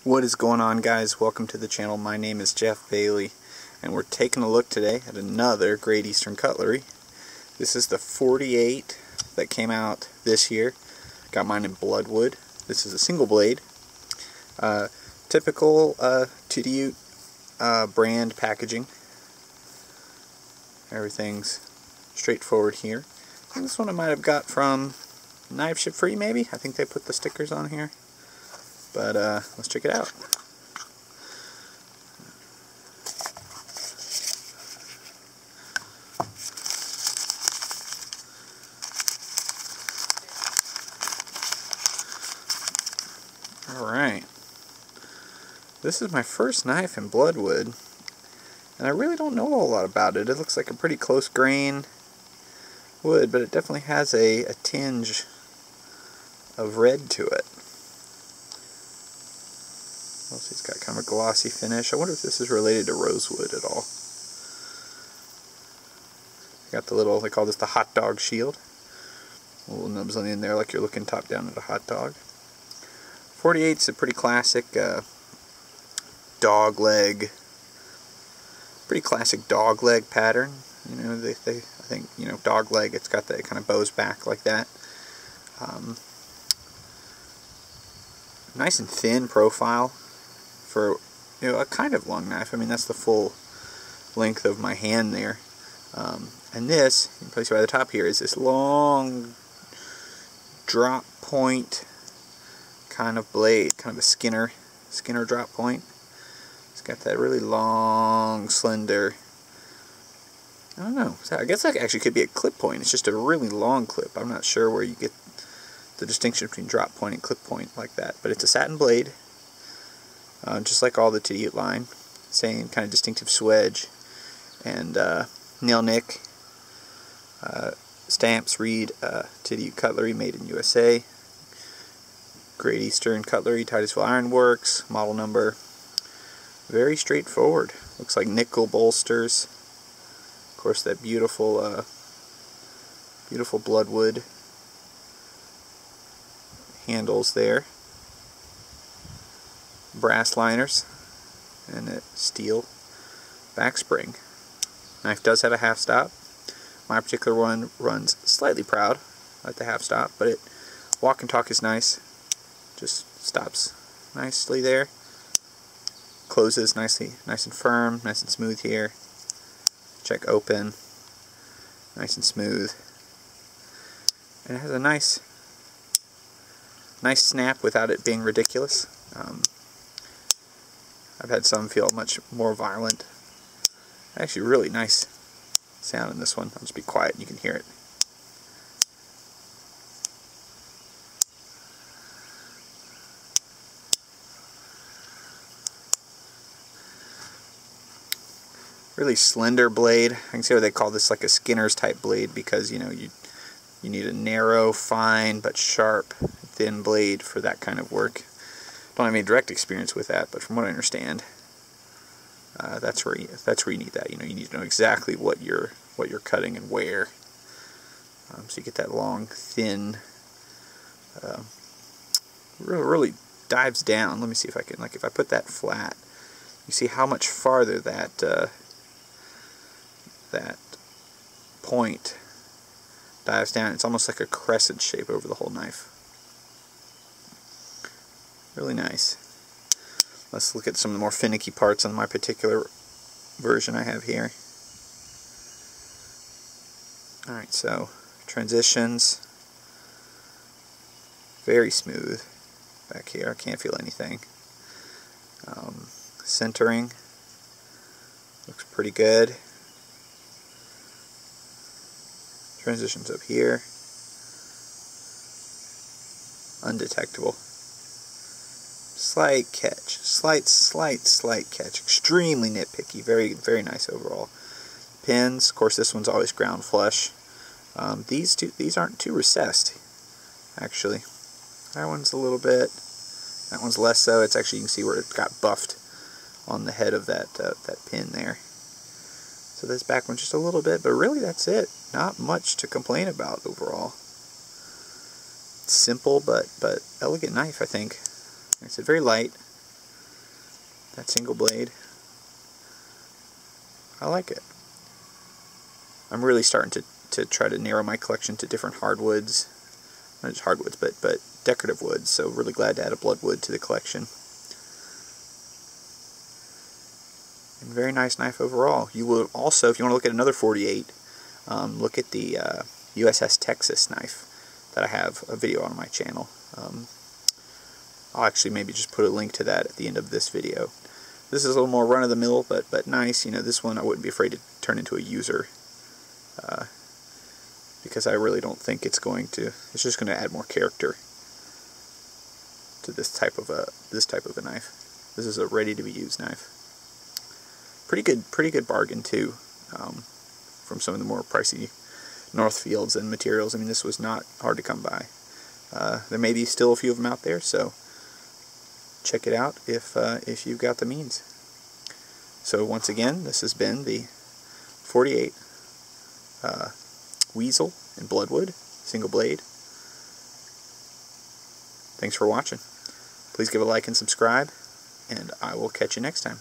What is going on, guys? Welcome to the channel. My name is Jeff Bailey, and we're taking a look today at another Great Eastern cutlery. This is the 48 that came out this year. Got mine in Bloodwood. This is a single blade. Typical Tidioute brand packaging. Everything's straightforward here. I think this one I might have got from Knife Ship Free, maybe? I think they put the stickers on here. But let's check it out. Alright. This is my first knife in Bloodwood, and I really don't know a whole lot about it. It looks like a pretty close grain wood, but it definitely has a tinge of red to it. Also, it's got kind of a glossy finish. I wonder if this is related to rosewood at all. Got the little, they call this the hot dog shield. Little nubs on the end there like you're looking top down at a hot dog. 48's a pretty classic dog leg, pretty classic dog leg pattern. You know, I think, you know, dog leg, it's got that kind of bows back like that. Nice and thin profile for, you know, a kind of long knife. I mean, that's the full length of my hand there. And this, you can probably see by the top here, is this long drop point kind of blade, kind of a Skinner drop point. It's got that really long, slender, I don't know, I guess that actually could be a clip point. It's just a really long clip. I'm not sure where you get the distinction between drop point and clip point like that, but it's a satin blade, just like all the Tidioute line. Same kind of distinctive swedge and nail nick. Stamps read Tidioute cutlery made in USA. Great Eastern cutlery, Titusville Iron Works, model number. Very straightforward. Looks like nickel bolsters. Of course, that beautiful, beautiful Bloodwood handles there. Brass liners and a steel back spring. Knife does have a half stop. My particular one runs slightly proud at the half stop, but it walk and talk is nice. Just stops nicely there. Closes nicely, nice and firm, nice and smooth here. Check open, nice and smooth. And it has a nice snap without it being ridiculous. I've had some feel much more violent. Actually, really nice sound in this one. I'll just be quiet and you can hear it. Really slender blade. I can see why they call this like a Skinner's type blade, because you know you need a narrow, fine but sharp, thin blade for that kind of work. Don't have any direct experience with that, but from what I understand, that's where you need that. You know, you need to know exactly what you're cutting and where. So you get that long, thin. Really dives down. Let me see if I can, like, if I put that flat, you see how much farther that that point dives down. It's almost like a crescent shape over the whole knife. Really nice. Let's look at some of the more finicky parts on my particular version I have here. Alright, so transitions, very smooth back here. I can't feel anything. Centering looks pretty good. Transitions up here, undetectable. Slight catch, slight catch. Extremely nitpicky. Very nice overall. Pins, of course, this one's always ground flush. These aren't too recessed, actually. That one's a little bit. That one's less so. It's actually, you can see where it got buffed on the head of that pin there. So this back one's just a little bit, but really that's it. Not much to complain about overall. Simple but elegant knife, I think. Like I said, very light. that single blade. I like it. I'm really starting to try to narrow my collection to different hardwoods. Not just hardwoods, but decorative woods. So really glad to add a Bloodwood to the collection. And very nice knife overall. You will also, if you want to look at another 48, look at the USS Texas knife that I have a video on my channel. I'll actually maybe just put a link to that at the end of this video. This is a little more run-of-the-mill, but nice. You know, this one I wouldn't be afraid to turn into a user, because I really don't think it's going to. It's just going to add more character to this type of a knife. This is a ready-to-be-used knife. Pretty good bargain too, from some of the more pricey Northfields and materials. I mean, this was not hard to come by. There may be still a few of them out there, so check it out if you've got the means. So once again, this has been the 48 Weasel in Bloodwood, single blade. Thanks for watching. Please give a like and subscribe, and I will catch you next time.